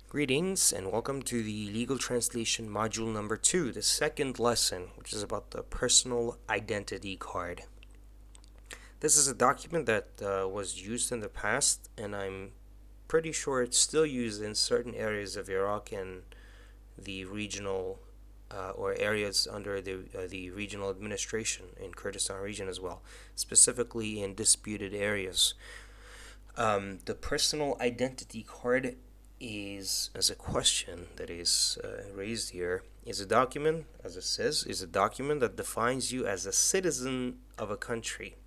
Greetings and welcome to the Legal Translation Module number 2, the second lesson, which is about the personal identity card. This is a document that was used in the past, and I'm pretty sure it's still used in certain areas of Iraq and the regional or areas under the regional administration in Kurdistan region as well, specifically in disputed areas. The personal identity card is, as a question that is raised here, is a document, as it says, is a document that defines you as a citizen of a country.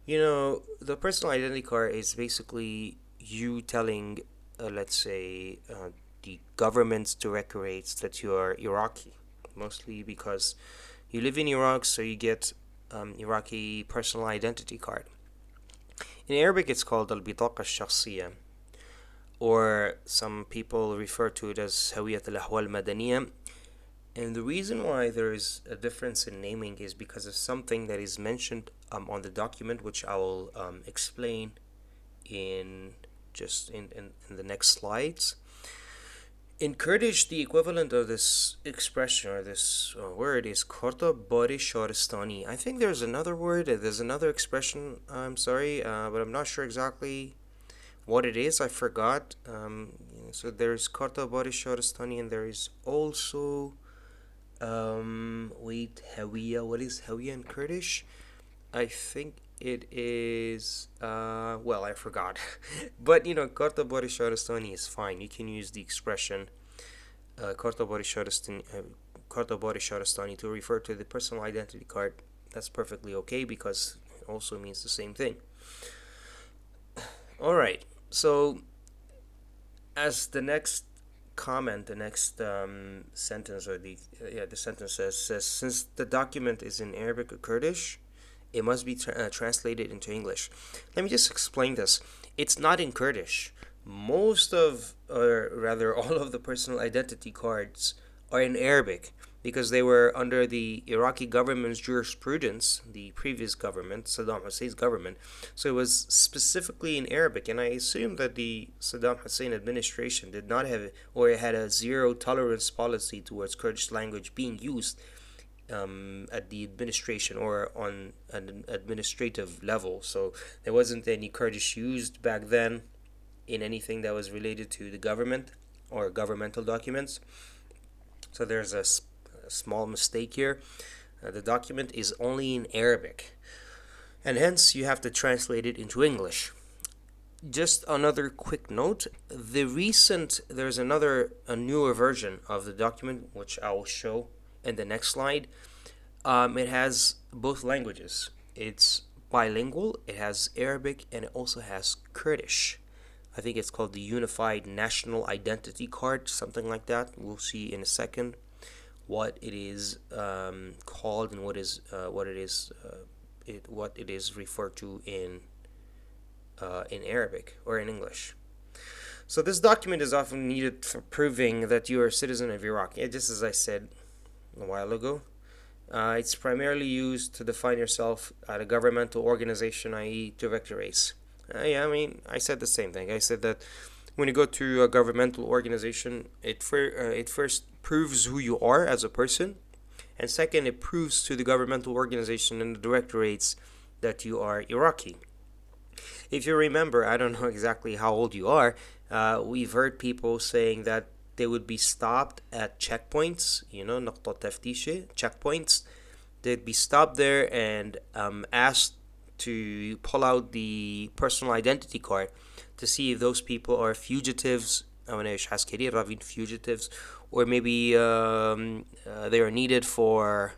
The personal identity card is basically you telling, let's say, the government's directorates that you are Iraqi, mostly because you live in Iraq, so you get Iraqi personal identity card. In Arabic, it's called al-bitaqa al-shakhsiyya, or some people refer to it as Hawiyat al-Ahwal Madaniya. And the reason why there is a difference in naming is because of something that is mentioned on the document, which I will explain in in the next slides. In Kurdish, the equivalent of this expression or this word is Korta Bori Shoristani. I think there's another word, there's another expression, I'm sorry, but I'm not sure exactly what it is. I forgot. So there's Karta Bari Sharistani, and there is also wait, Hawiya. What is Hawiya in Kurdish? I think it is well, I forgot. But Karta Bari Sharistani is fine. You can use the expression Karta Bari Sharistani Karta Bari Sharistani to refer to the personal identity card. That's perfectly okay because it also means the same thing. All right. So, as the next comment, the next sentence, or the sentence says, since the document is in Arabic or Kurdish, it must be translated into English. Let me just explain this. It's not in Kurdish. Most of, or rather, all of the personal identity cards are in Arabic because they were under the Iraqi government's jurisprudence, the previous government, Saddam Hussein's government. So it was specifically in Arabic, and I assume that the Saddam Hussein administration did not have, or had a zero tolerance policy towards Kurdish language being used at the administration or on an administrative level. So there wasn't any Kurdish used back then in anything that was related to the government or governmental documents. So there's a small mistake here. The document is only in Arabic, and hence you have to translate it into English. Just another quick note: there's a newer version of the document which I will show in the next slide. It has both languages. It's bilingual. It has Arabic and it also has Kurdish. I think it's called the Unified National Identity Card, something like that. We'll see in a second what it is called and what it is referred to in Arabic or in English. So this document is often needed for proving that you are a citizen of Iraq. Just as I said a while ago, it's primarily used to define yourself at a governmental organization, i.e., directorates. Yeah, I mean, I said the same thing. I said that when you go to a governmental organization, it first proves who you are as a person, and second, it proves to the governmental organization and the directorates that you are Iraqi. If you remember, I don't know exactly how old you are, we've heard people saying that they would be stopped at checkpoints, نقطة تفتيش, checkpoints. They'd be stopped there and asked to pull out the personal identity card to see if those people are fugitives, fugitives, or maybe they are needed for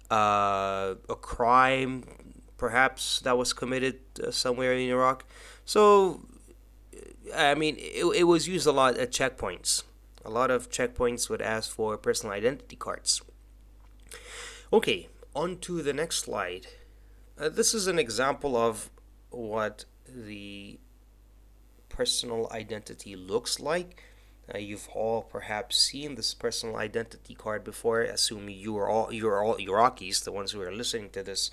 a crime, perhaps that was committed somewhere in Iraq. So, I mean, it was used a lot at checkpoints. A lot of checkpoints would ask for personal identity cards. Okay, on to the next slide. This is an example of what the personal identity looks like. You've all perhaps seen this personal identity card before, assuming you're all Iraqis, the ones who are listening to this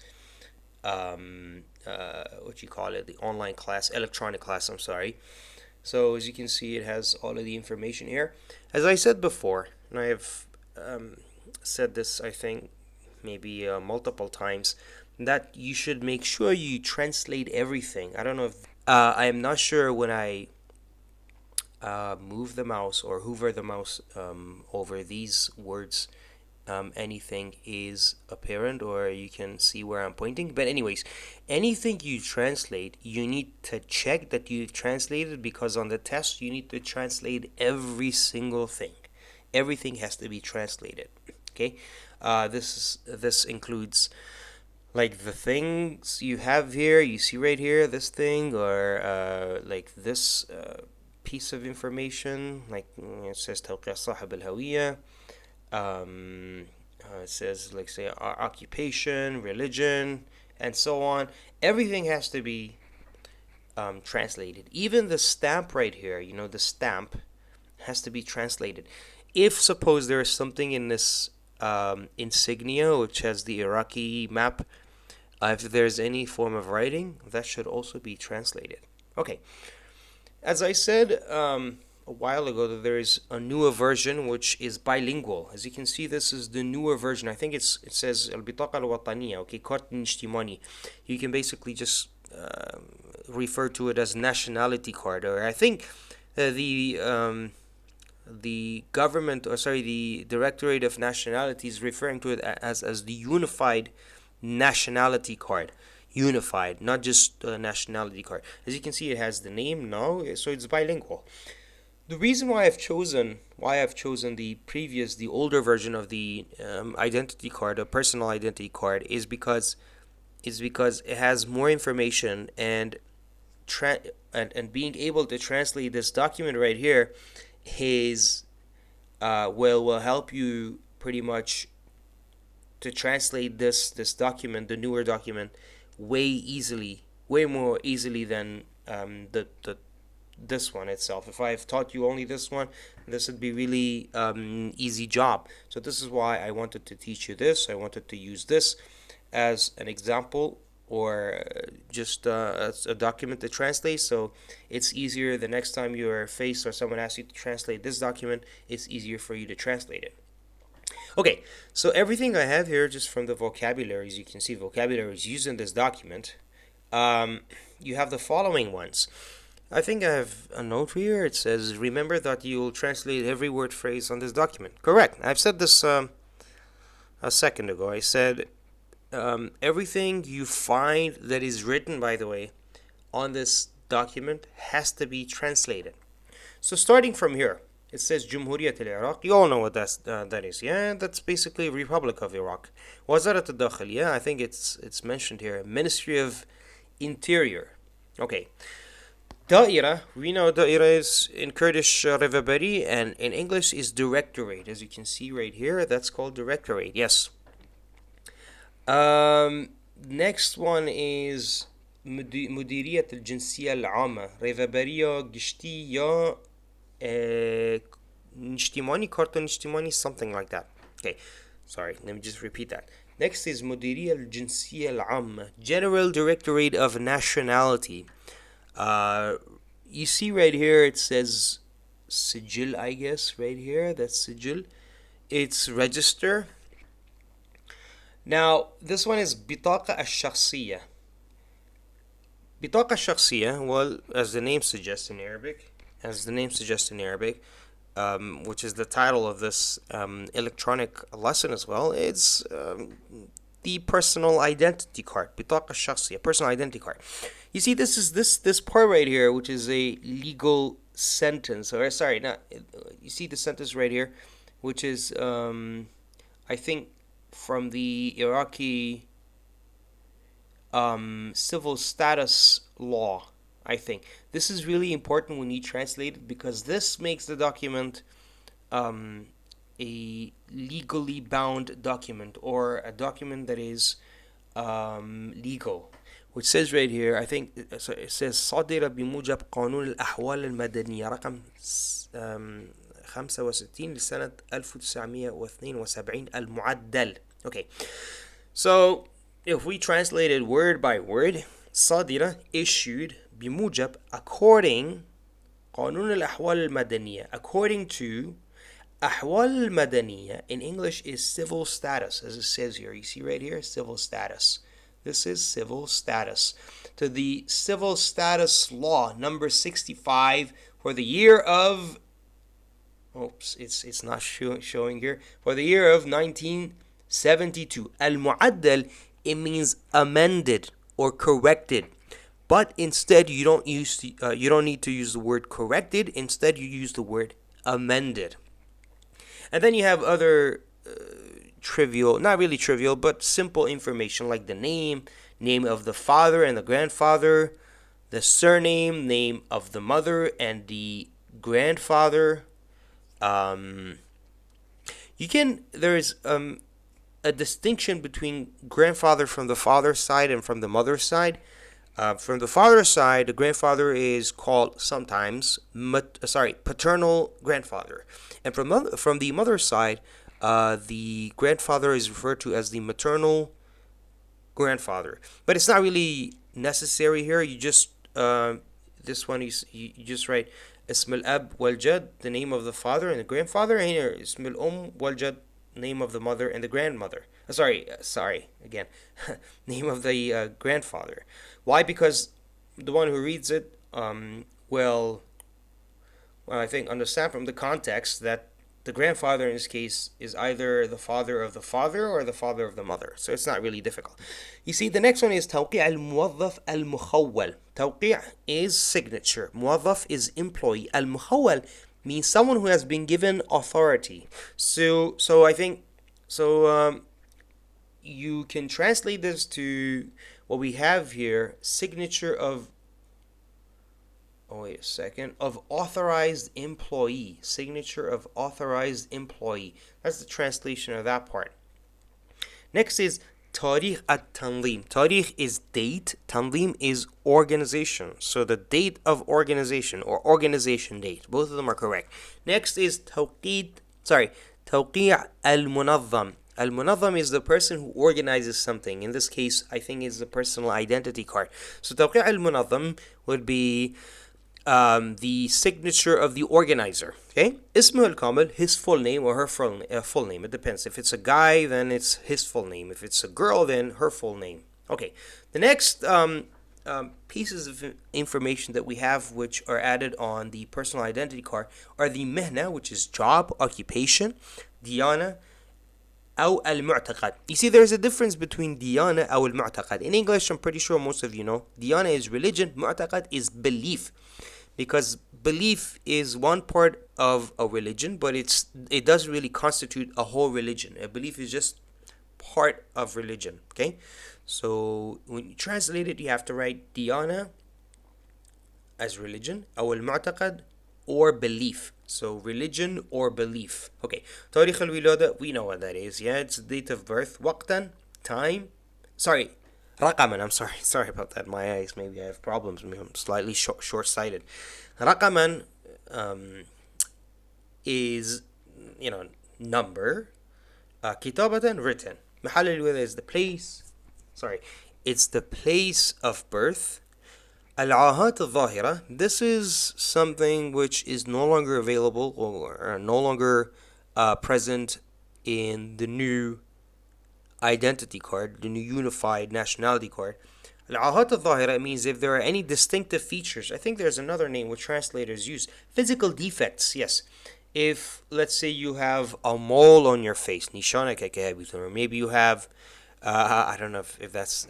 what you call it, the online class, electronic class, I'm sorry. So as you can see, it has all of the information here. As I said before, and I have said this, I think, maybe multiple times, that you should make sure you translate everything. I don't know if I am not sure when I move the mouse or hover the mouse over these words, anything is apparent or you can see where I'm pointing. But anyways, anything you translate, you need to check that you translated, because on the test you need to translate every single thing. Everything has to be translated. Okay, this includes like the things you have here. You see right here, this thing, or like this piece of information, like it says توقيع صاحب الهوية. It says, like, say, occupation, religion, and so on. Everything has to be translated. Even the stamp right here, the stamp has to be translated. If suppose there is something in this insignia which has the Iraqi map, if there's any form of writing, that should also be translated. Okay, as I said a while ago, that there is a newer version which is bilingual. As you can see, this is the newer version. I think it says البطاقة الوطنية. Okay, كارت الاجتماعي. You can basically just refer to it as nationality card, or I think the government, or sorry, the Directorate of Nationality is referring to it as the unified nationality card. Unified, not just a nationality card. As you can see, it has the name now, so it's bilingual. The reason why I've chosen the older version of the identity card, a personal identity card, is because it has more information, and being able to translate this document right here is will help you pretty much to translate this document, the newer document, way more easily than the this one itself. If I've taught you only this one, this would be really easy job. So this is why I wanted to teach you this. I wanted to use this as an example, or just as a document to translate, so it's easier the next time you're faced or someone asks you to translate this document, it's easier for you to translate it. Okay, so everything I have here just from the vocabularies, you can see vocabularies used in this document. You have the following ones. I think I have a note here. It says, remember that you will translate every word phrase on this document. Correct. I've said this a second ago. I said everything you find that is written, by the way, on this document has to be translated. So starting from here, it says جمهورية العراق. You all know what that is. Yeah, that's basically Republic of Iraq. وزارة الداخل. Yeah, I think it's mentioned here. Ministry of Interior. Okay. Da'ira, we know Da'ira is in Kurdish Revabari, and in English is Directorate. As you can see right here, that's called Directorate. Yes. Next one is مديرية الجنسية العامة. ريفابارية قشتية نجتماني كارتون نجتماني, something like that. Okay, sorry, let me just repeat that. Next is مديرية الجنسية العامة, General Directorate of Nationality. You see right here it says Sijil, I guess, right here, that's Sijil. It's register. Now, this one is بطاقة الشخصية. بطاقة الشخصية, well, as the name suggests in Arabic, which is the title of this electronic lesson as well, it's the personal identity card. بطاقة الشخصية, personal identity card. You see, this is this part right here, which is a legal sentence, or sorry, not. You see the sentence right here, which is I think from the Iraqi civil status law. I think this is really important when you translate it, because this makes the document a legally bound document, or a document that is legal. Which says right here, I think it says صادرة بموجب قانون الأحوال المدنية رقم 65 لسنة 1972 المعدل. Okay, so if we translate it word by word, صادرة, issued, بموجب, according قانون الأحوال المدنية. According to أحوال المدنية in English is civil status, as it says here. You see right here, civil status. This is civil status. To the civil status law number 65 for the year of, oops, it's not showing here, for the year of 1972. Al-Mu'addal, it means amended or corrected. But instead, you don't need to use the word corrected. Instead, you use the word amended. And then you have other trivial, not really trivial, but simple information like the name of the father and the grandfather, the surname, name of the mother and the grandfather. There's a distinction between grandfather from the father's side and from the mother's side. From the father's side, the grandfather is called sometimes paternal grandfather, and from the mother's side, the grandfather is referred to as the maternal grandfather. But it's not really necessary here. You just this one you just write اسم الأب والجد, the name of the father and the grandfather, and here اسم الأم والجد, name of the mother and the grandmother. Sorry again, name of the grandfather. Why? Because the one who reads it will, I think, understand from the context that the grandfather in this case is either the father of the father or the father of the mother. So it's not really difficult. You see, the next one is توقيع الموظف المخول. توقيع is signature. موظف is employee. المخول means someone who has been given authority. So I think, you can translate this to what we have here, signature of, of authorized employee. Signature of authorized employee. That's the translation of that part. Next is Tarikh at-Tanzim. Tarikh is date, Tanzim is organization. So the date of organization or organization date. Both of them are correct. Next is Tawqi' al-Munazzam. Al-Munazzam is the person who organizes something. In this case, I think it's the personal identity card. So Tawqi' al-Munazzam would be the signature of the organizer. Okay? Ismuh al-Kamil, his full name or her full name. It depends. If it's a guy, then it's his full name. If it's a girl, then her full name. Okay. The next pieces of information that we have which are added on the personal identity card are the mihna, which is job, occupation, diyana, أو المعتقد. You see, there's a difference between diyana أو المعتقد. In English, I'm pretty sure most of you know, diyana is religion, معتقد is belief. Because belief is one part of a religion, but it doesn't really constitute a whole religion. A belief is just part of religion. Okay? So when you translate it, you have to write diyana as religion, أو المعتقد, or belief. So religion or belief. Okay. Tarikh al-Wilada, we know what that is. Yeah, it's date of birth. Waqtan, time. Sorry, Raqaman. I'm sorry. Sorry about that. My eyes, maybe I have problems. Maybe I'm slightly short-sighted. Raqaman is, number. Kitabatan, written. Mahal al-Wilada is the place. Sorry, it's the place of birth. Al-Ahat al-Zahira, this is something which is no longer available or no longer present in the new identity card, the new unified nationality card. Al-Ahat al-Zahira means if there are any distinctive features. I think there's another name which translators use. Physical defects, yes. If, let's say, you have a mole on your face, or maybe you have, I don't know if that's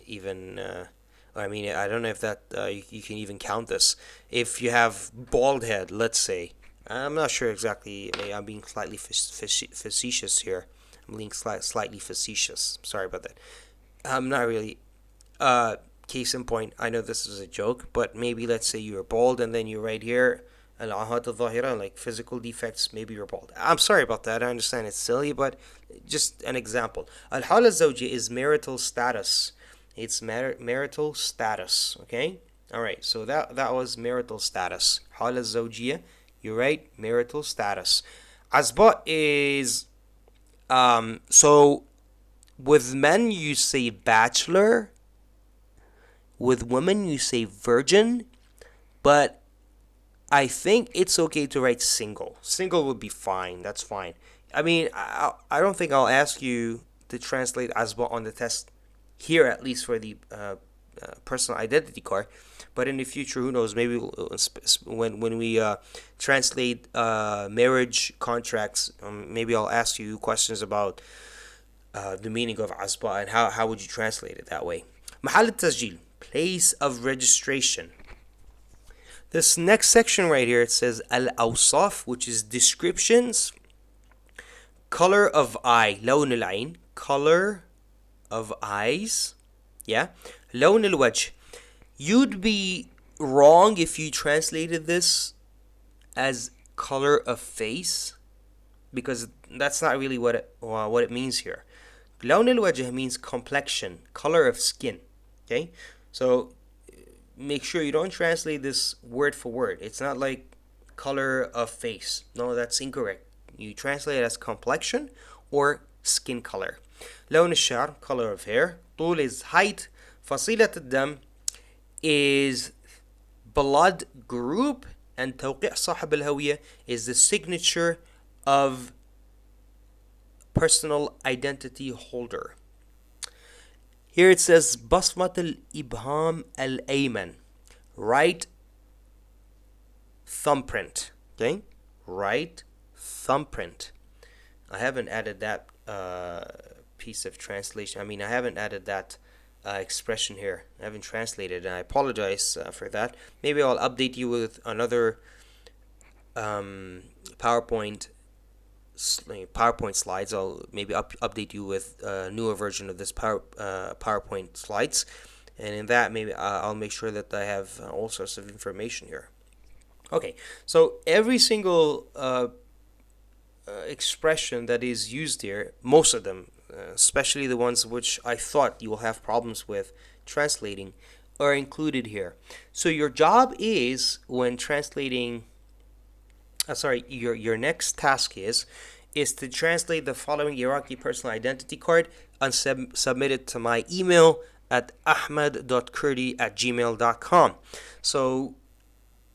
even... I don't know if that you can even count this. If you have bald head, let's say, I'm not sure exactly. Maybe I'm being slightly facetious here. I'm being slightly facetious. Sorry about that. I'm not really. Case in point, I know this is a joke, but maybe let's say you're bald and then you're right here, al-ahat al-zahira, like physical defects. Maybe you're bald. I'm sorry about that. I understand it's silly, but just an example. Al-hala zawji is marital status. It's marital status, okay? All right, so that was marital status. Hala zawjiyah, you're right, marital status. Asba is, so with men you say bachelor, with women you say virgin, but I think it's okay to write single. Single would be fine. That's fine. I mean, I don't think I'll ask you to translate asba on the test here, at least for the personal identity card. But in the future, who knows? Maybe when we translate marriage contracts, maybe I'll ask you questions about the meaning of asba and how would you translate it that way. محل التسجيل, place of registration. This next section right here, it says al-awsaf, which is descriptions. Color of eye, لون العين, color of eyes, yeah. لون الوجه. You'd be wrong if you translated this as color of face, because that's not really what it means here. لون الوجه means complexion, color of skin. Okay, so make sure you don't translate this word for word. It's not like color of face. No, that's incorrect. You translate it as complexion or skin color. لون الشعر, color of hair. طول is height. فصيلة الدم is blood group. And توقيع صاحب الهوية is the signature of personal identity holder. Here it says بصمة الإبهام الأيمن, right thumbprint. Okay, right thumbprint. I haven't added that piece of translation. I mean, I haven't added that expression here. I haven't translated, and I apologize for that. Maybe I'll update you with another PowerPoint slides. I'll maybe update you with a newer version of this PowerPoint slides, and in that maybe I'll make sure that I have all sorts of information here. Okay, so every single expression that is used here, most of them, especially the ones which I thought you will have problems with translating, are included here. So your job is, when translating, your next task is to translate the following Iraqi personal identity card and submit it to my email at ahmed.kurdi@gmail.com. So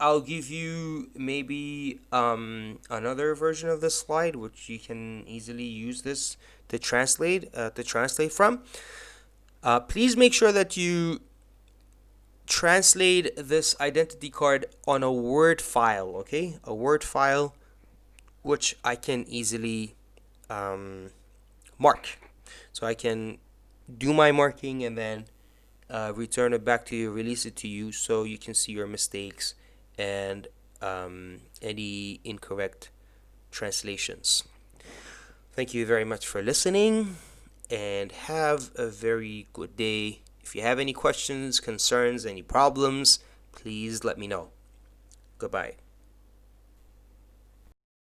I'll give you maybe another version of this slide, which you can easily use this to translate from. Please make sure that you translate this identity card on a Word file, okay? A Word file which I can easily mark. So I can do my marking and then return it back to you, release it to you, so you can see your mistakes and any incorrect translations. Thank you very much for listening, and have a very good day. If you have any questions, concerns, any problems, please let me know. Goodbye.